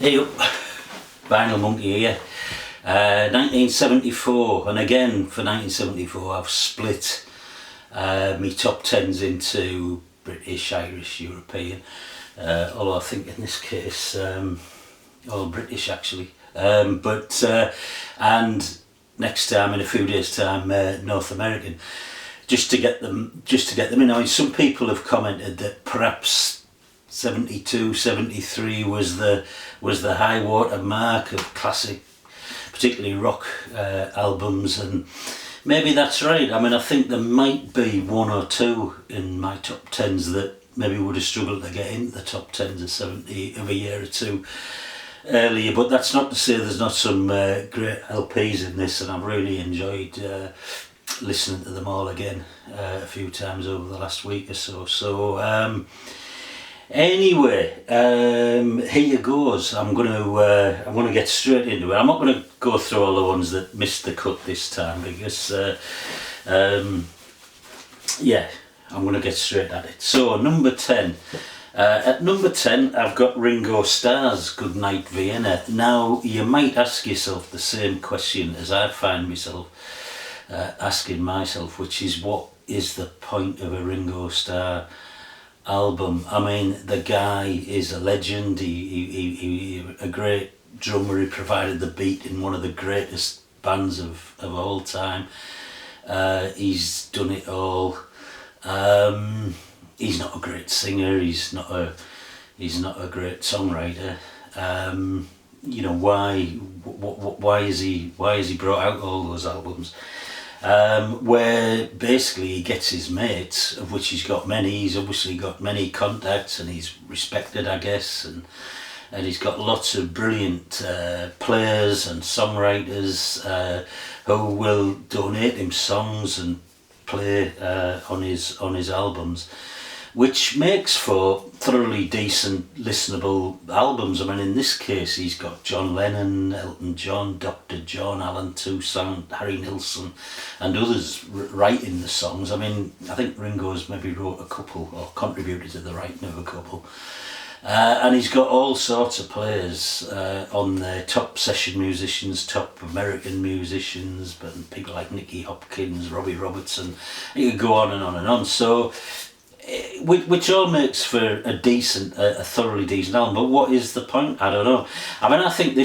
Hey up, Vinyl Monkey here. 1974, and again for 1974 I've split my top tens into British, Irish, European, although I think in this case all British actually, and next time, in a few days time, North American, just to get them in. I mean, some people have commented that perhaps 72, 73 was the high water mark of classic, particularly rock albums, and maybe that's right. I mean, I think there might be one or two in my top tens that maybe would have struggled to get into the top tens of 70 of a year or two earlier, but that's not to say there's not some great LPs in this, and I've really enjoyed listening to them all again a few times over the last week or so. Anyway, here goes. I'm gonna get straight into it. I'm not gonna go through all the ones that missed the cut this time because yeah, I'm gonna get straight at it. So number 10. At number 10, I've got Ringo Starr's Good Night Vienna. Now, you might ask yourself the same question as I find myself asking myself, which is, what is the point of a Ringo Starr album? I mean, the guy is a legend. He a great drummer. He provided the beat in one of the greatest bands of all time. He's done it all. He's not a great singer. He's not a great songwriter. You know, why is he brought out all those albums? Where basically he gets his mates, of which he's got many. He's obviously got many contacts, and he's respected, I guess, and he's got lots of brilliant players and songwriters who will donate him songs and play on his albums, which makes for thoroughly decent, listenable albums. I mean, in this case, he's got John Lennon, Elton John, Dr. John, Alan Toussaint, Harry Nilsson, and others writing the songs. I mean, I think Ringo's maybe wrote a couple, or contributed to the writing of a couple. And he's got all sorts of players on there, top session musicians, top American musicians, but people like Nicky Hopkins, Robbie Robertson. You could go on and on and on. So, which all makes for a thoroughly decent album. But what is the point? I don't know. I mean, I think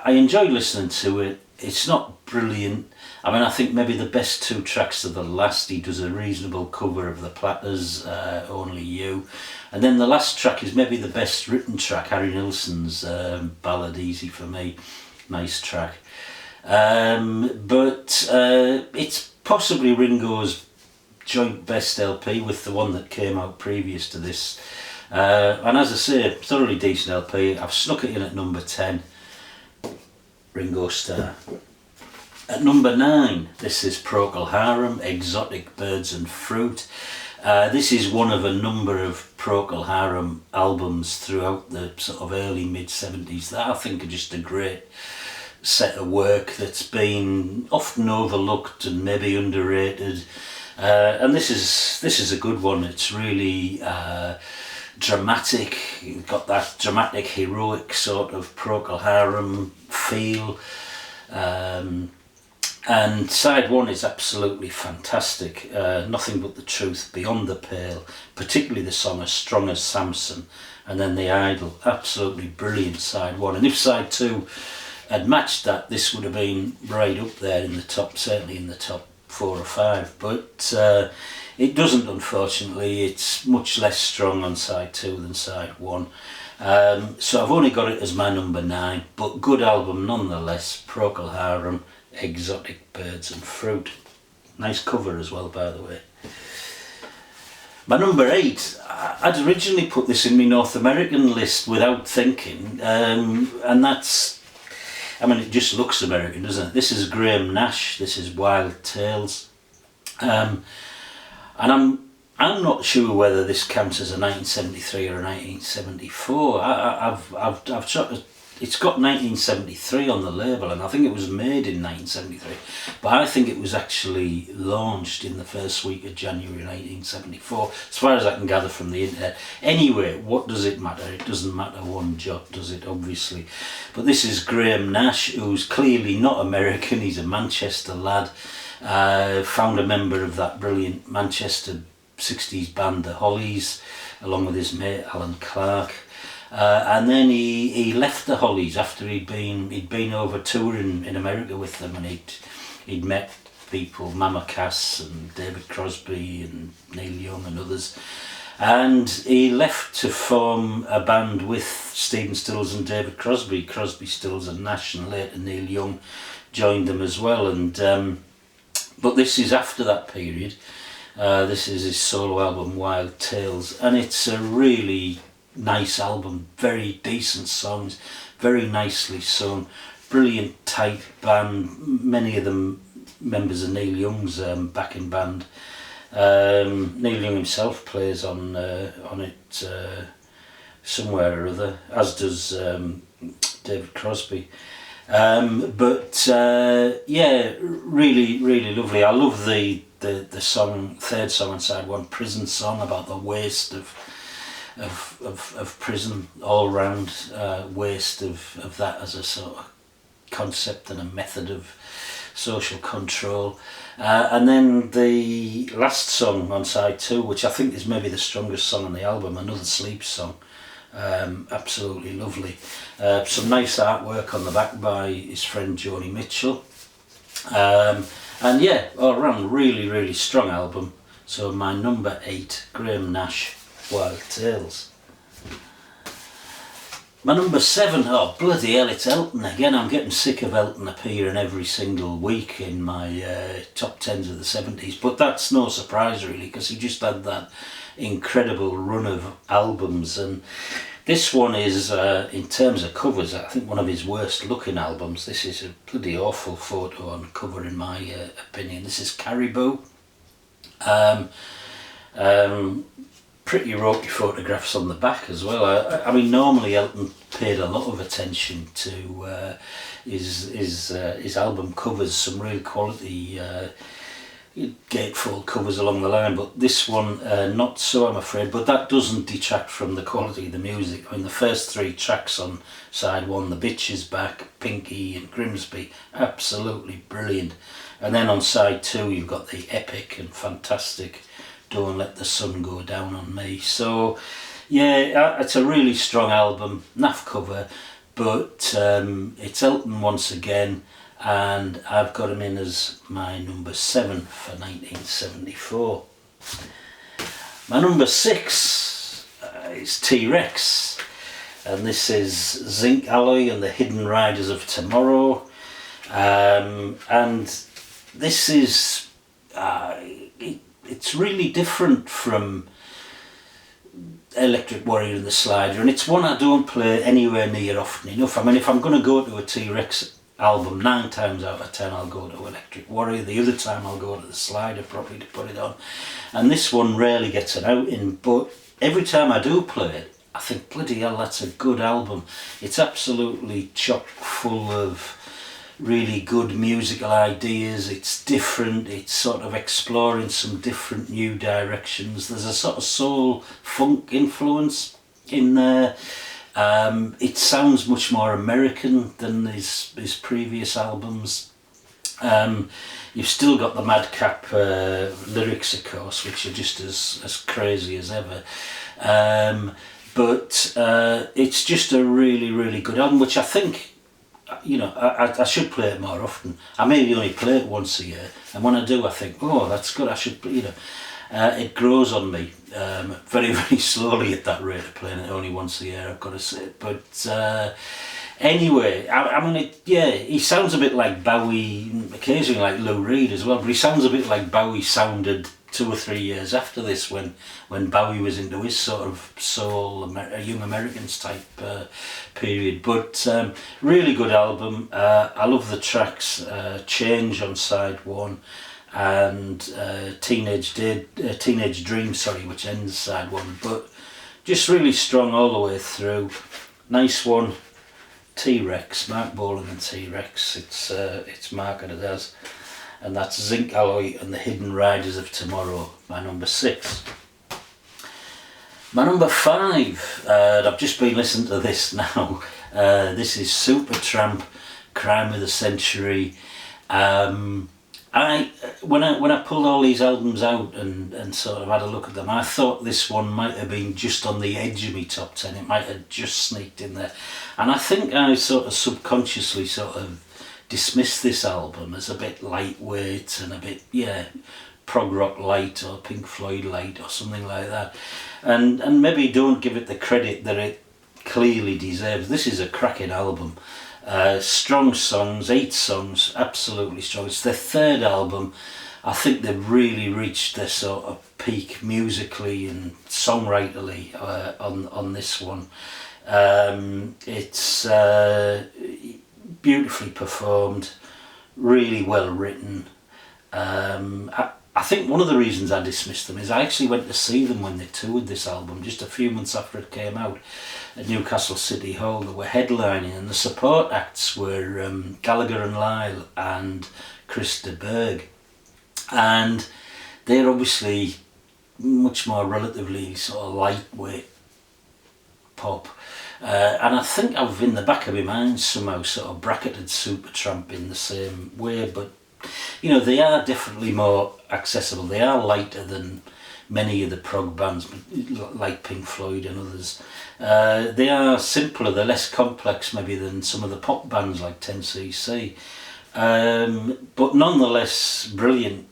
I enjoyed listening to it. It's not brilliant. I mean, I think maybe the best two tracks are the last. He does a reasonable cover of the Platters, Only You. And then the last track is maybe the best written track, Harry Nilsson's ballad, Easy For Me. Nice track. But it's possibly Ringo's joint best LP with the one that came out previous to this. And as I say, thoroughly decent LP. I've snuck it in at number 10. Ringo Starr. At number 9, this is Procol Harum, Exotic Birds and Fruit. This is one of a number of Procol Harum albums throughout the sort of early mid-70s that I think are just a great set of work that's been often overlooked and maybe underrated. And this is a good one. It's really dramatic. You've got that dramatic, heroic sort of Procol Harum feel. And side 1 is absolutely fantastic. Nothing But the Truth, Beyond the Pale, particularly the song As Strong as Samson, and then The Idol. Absolutely brilliant side 1. And if side 2 had matched that, this would have been right up there in the top, certainly in the top 4 or 5. But it doesn't, unfortunately. It's much less strong on side 2 than side 1. So I've only got it as my number 9, but good album nonetheless. Procol Harum, Exotic Birds and Fruit. Nice cover as well, by the way. My number 8, I'd originally put this in my North American list without thinking, and that's, I mean, it just looks American, doesn't it? This is Graham Nash. This is Wild Tales, and I'm not sure whether this counts as a 1973 or a 1974. I've tried to it's got 1973 on the label, and I think it was made in 1973, but I think it was actually launched in the first week of January 1974, as far as I can gather from the internet. Anyway, what does it matter? It doesn't matter one jot, does it, obviously. But this is Graham Nash, who's clearly not American. He's a Manchester lad, found a member of that brilliant Manchester 60s band, the Hollies, along with his mate Alan Clark. And then he left the Hollies after he'd been over touring in America with them, and he'd met people, Mama Cass and David Crosby and Neil Young and others, and he left to form a band with Stephen Stills and David Crosby, Stills and Nash, and later Neil Young joined them as well. And but this is after that period. This is his solo album Wild Tales, and it's a really nice album, very decent songs, very nicely sung, brilliant tight band, many of them members of Neil Young's backing band. Neil Young himself plays on it somewhere or other, as does David Crosby. But yeah, really lovely. I love the song, third song on side one, Prison Song, about the waste of prison, all round waste of that as a sort of concept and a method of social control. And then the last song on side two, which I think is maybe the strongest song on the album, Another Sleep Song. Absolutely lovely. Some nice artwork on the back by his friend Joni Mitchell. And yeah, all around really strong album. So my number 8, Graham Nash, Wild Tales. My number 7, oh bloody hell, it's Elton again. I'm getting sick of Elton appearing every single week in my top 10s of the 70s, but that's no surprise really, because he just had that incredible run of albums, and this one is, in terms of covers, I think one of his worst looking albums. This is a bloody awful photo on cover in my opinion. This is Caribou. Pretty ropey photographs on the back as well. I mean, normally Elton paid a lot of attention to his album covers, some real quality gatefold covers along the line, but this one not so, I'm afraid. But that doesn't detract from the quality of the music. I mean, the first 3 tracks on side 1, The Bitch Is Back, Pinky and Grimsby, absolutely brilliant. And then on side 2 you've got the epic and fantastic Don't Let the Sun Go Down on Me. So yeah, it's a really strong album, naff cover, but it's Elton once again, and I've got him in as my number 7 for 1974. My number 6 is TRex, and this is Zinc Alloy and the Hidden Riders of Tomorrow. And this is it's really different from Electric Warrior and the Slider, and it's one I don't play anywhere near often enough. I mean, if I'm going to go to a TRex album, 9 times out of 10 I'll go to Electric Warrior. The other time I'll go to the Slider probably to put it on, and this one rarely gets an outing, but every time I do play it I think, bloody hell, that's a good album. It's absolutely chock full of really good musical ideas. It's different, it's sort of exploring some different new directions. There's a sort of soul funk influence in there. It sounds much more American than his previous albums. You've still got the madcap lyrics, of course, which are just as crazy as ever. But it's just a really good album, which I think, you know, I should play it more often. I maybe only play it once a year, and when I do I think, oh, that's good, I should, you know. It grows on me very slowly at that rate of playing it only once a year, I've got to say. But anyway, I mean, he sounds a bit like Bowie, occasionally like Lou Reed as well, but he sounds a bit like Bowie sounded 2 or 3 years after this, when Bowie was into his sort of soul, Young Americans type period. But really good album. I love the tracks Change on side 1 and Teenage Dream, which ends side 1, but just really strong all the way through. Nice one. TRex, Mark Bolan and TRex. It's marketed as, and that's Zinc Alloy and the Hidden Riders of Tomorrow, my number 6. My number 5, I've just been listening to this now. This is Supertramp, Crime of the Century. When I pulled all these albums out and sort of had a look at them, I thought this one might have been just on the edge of my top 10. It might have just sneaked in there, and I think I sort of subconsciously sort of dismissed this album as a bit lightweight and a bit prog rock light or Pink Floyd light or something like that, and maybe don't give it the credit that it clearly deserves. This is a cracking album. Strong songs, 8 songs, absolutely strong. It's their 3rd album. I think they've really reached their sort of peak musically and songwriterly on this one. It's beautifully performed, really well written. I think one of the reasons I dismissed them is I actually went to see them when they toured this album just a few months after it came out at Newcastle City Hall. They were headlining, and the support acts were Gallagher and Lyle and Chris de Burgh, and they're obviously much more relatively sort of lightweight pop, and I think I've in the back of my mind somehow sort of bracketed Supertramp in the same way, but you know, they are definitely more accessible. They are lighter than many of the prog bands, like Pink Floyd and others. They are simpler, they're less complex maybe than some of the pop bands like 10cc. But nonetheless brilliant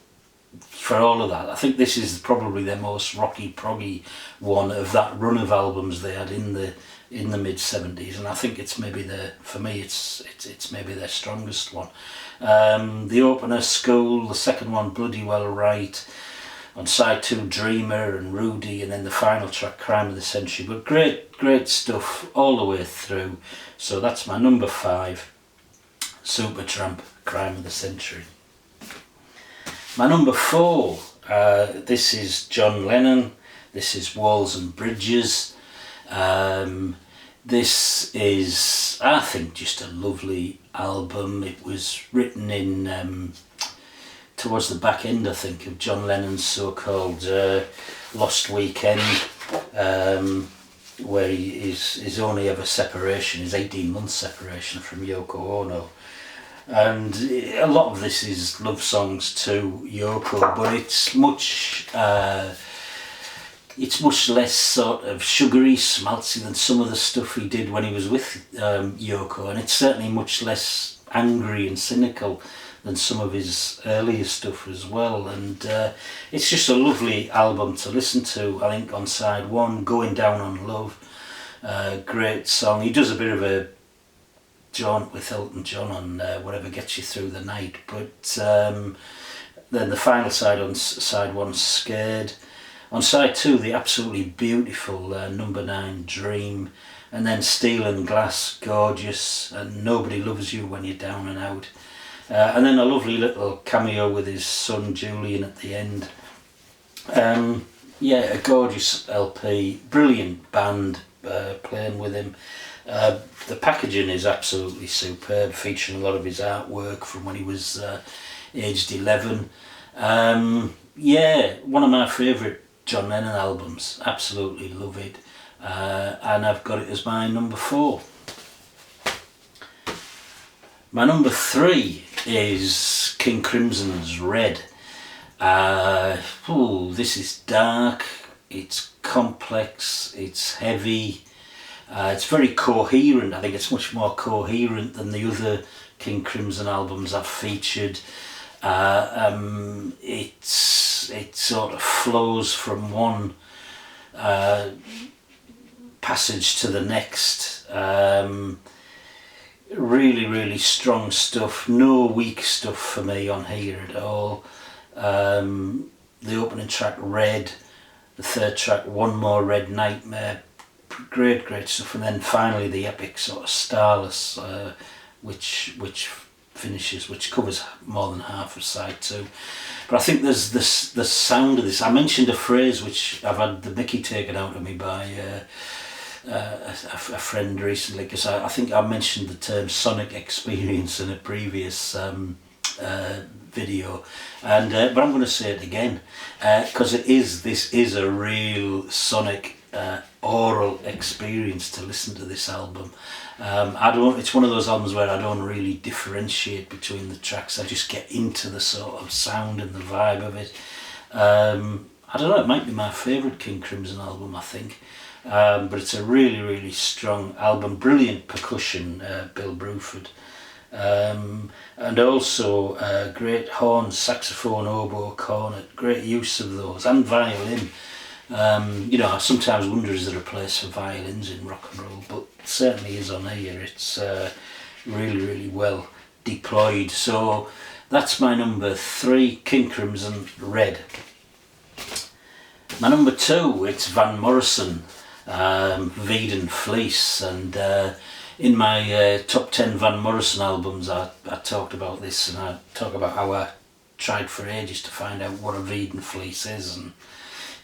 for all of that. I think this is probably their most rocky, proggy one of that run of albums they had in the mid-70s, and I think it's maybe for me it's maybe their strongest one. The opener, School, the second one, Bloody Well Right, on side 2, Dreamer and Rudy, and then the final track, Crime of the Century. But great stuff all the way through. So that's my number 5, Supertramp, Crime of the Century. My number 4, this is John Lennon. This is Walls and Bridges. This is, I think, just a lovely album. It was written in towards the back end, I think, of John Lennon's so-called Lost Weekend, where his only ever separation, his 18-month separation from Yoko Ono. And a lot of this is love songs to Yoko, but it's much less sort of sugary, schmaltzy than some of the stuff he did when he was with Yoko, and it's certainly much less angry and cynical than some of his earlier stuff as well. And it's just a lovely album to listen to. I think on side 1, Going Down on Love, great song. He does a bit of a jaunt with Elton John on Whatever Gets You Through the Night, but then the final side on side 1, Scared. On side 2, the absolutely beautiful number 9, Dream, and then Steel and Glass, gorgeous, and Nobody Loves You When You're Down and Out. And then a lovely little cameo with his son Julian at the end. A gorgeous LP, brilliant band playing with him. The packaging is absolutely superb, featuring a lot of his artwork from when he was aged 11. One of my favourite John Lennon albums, absolutely love it, and I've got it as my number 4. My number 3 is King Crimson's Red. This is dark, it's complex, it's heavy, it's very coherent. I think it's much more coherent than the other King Crimson albums I've featured. It sort of flows from one passage to the next. Really strong stuff. No weak stuff for me on here at all. The opening track, Red. The third track, One More Red Nightmare. Great stuff. And then finally the epic sort of Starless, which covers more than half of side 2. But I think there's the sound of this. I mentioned a phrase which I've had the mickey taken out of me by a friend recently, because I think I mentioned the term sonic experience in a previous video, and but I'm going to say it again, because this is a real sonic oral experience to listen to this album. It's one of those albums where I don't really differentiate between the tracks. I just get into the sort of sound and the vibe of it. I don't know, it might be my favourite King Crimson album, I think. But it's a really, really strong album. Brilliant percussion, Bill Bruford. And also great horns, saxophone, oboe, cornet, great use of those, and violin. I sometimes wonder, is there a place for violins in rock and roll, but it certainly is on here. It's really, really well deployed. So that's my number 3, King Crimson, Red. My number 2, it's Van Morrison, Veed Fleece, and in my top 10 Van Morrison albums, I talked about this, and I talk about how I tried for ages to find out what a Veed Fleece is, and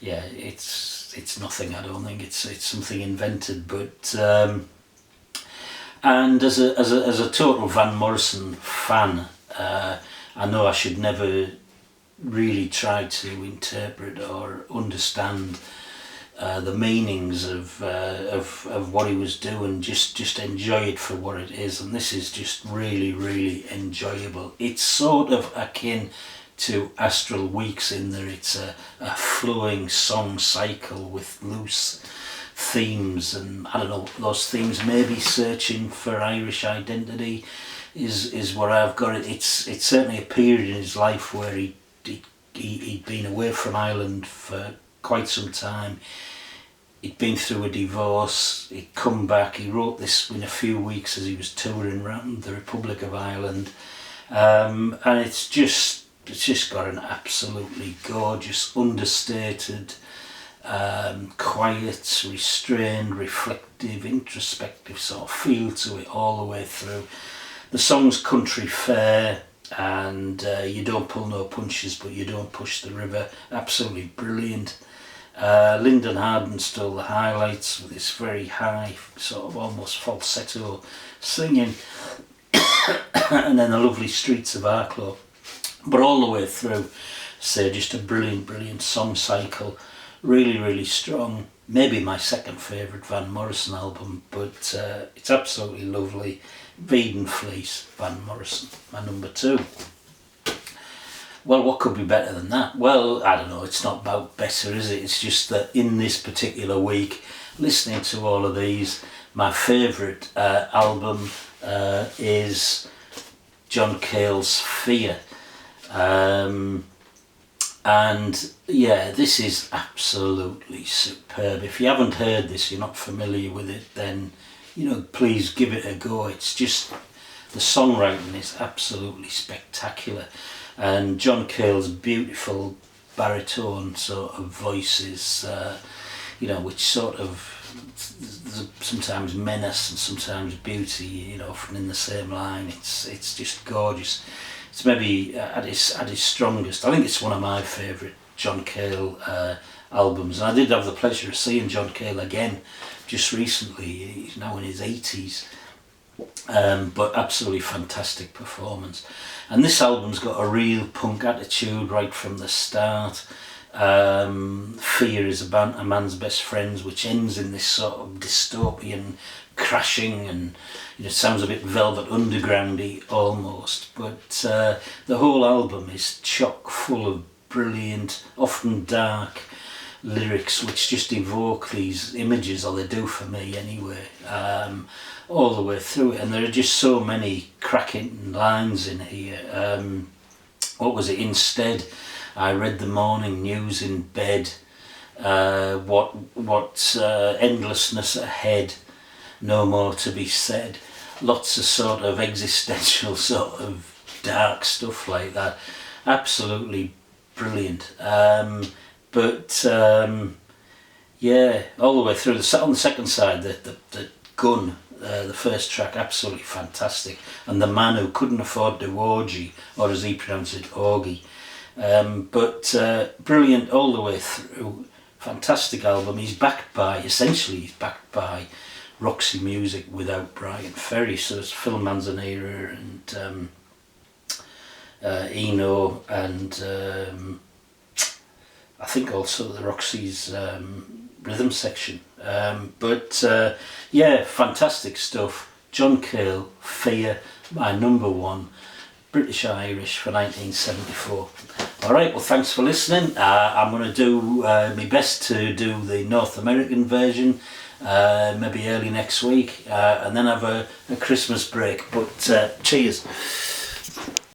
yeah, it's nothing. I don't think it's something invented, but and as a total Van Morrison fan, I know I should never really try to interpret or understand the meanings of what he was doing. Just enjoy it for what it is, and this is just really, really enjoyable. It's sort of akin to Astral Weeks in there. It's a flowing song cycle with loose themes, and I don't know, those themes, maybe searching for Irish identity is what I've got. It's certainly a period in his life where he'd been away from Ireland for quite some time. He'd been through a divorce, he'd come back, he wrote this in a few weeks as he was touring around the Republic of Ireland, and it's just got an absolutely gorgeous, understated, quiet, restrained, reflective, introspective sort of feel to it all the way through. The song's country fair, and you don't pull no punches, but you don't push the river. Absolutely brilliant. Lyndon Harden stole the highlights with this very high, sort of almost falsetto singing, and then the lovely Streets of Arklow. But all the way through, say, just a brilliant, brilliant song cycle. Really, really strong. Maybe my second favourite Van Morrison album, but it's absolutely lovely. Veed Fleece, Van Morrison, my number 2. Well, what could be better than that? Well, I don't know, it's not about better, is it? It's just that in this particular week, listening to all of these, my favourite album is John Cale's Fear. And yeah, this is absolutely superb. If you haven't heard this, you're not familiar with it, then please give it a go. It's just, the songwriting is absolutely spectacular, and John Cale's beautiful baritone sort of voices, which sort of sometimes menace and sometimes beauty, often in the same line. It's just gorgeous. It's maybe at his strongest. I think it's one of my favourite John Cale albums, and I did have the pleasure of seeing John Cale again just recently. He's now in his 80s, but absolutely fantastic performance. And this album's got a real punk attitude right from the start. Fear is a man's best friend, which ends in this sort of dystopian crashing, and it sounds a bit Velvet Undergroundy almost, but the whole album is chock full of brilliant, often dark lyrics which just evoke these images, or they do for me anyway, all the way through it. And there are just so many cracking lines in here. What was it? Instead, I read the morning news in bed. What endlessness ahead, no more to be said. Lots of sort of existential, sort of dark stuff like that. Absolutely brilliant. Yeah, all the way through. On the second side, the gun, the first track, absolutely fantastic. And the man who couldn't afford to orgy, or as he pronounced it, orgy. Brilliant all the way through. fantastic album. He's backed by Roxy Music without Brian Ferry, so it's Phil Manzanera and Eno and I think also the Roxy's rhythm section. But yeah, fantastic stuff. John Cale, Fear, my number one, British Irish for 1974. Alright, well thanks for listening. I'm going to do my best to do the North American version maybe early next week and then have a Christmas break. But cheers.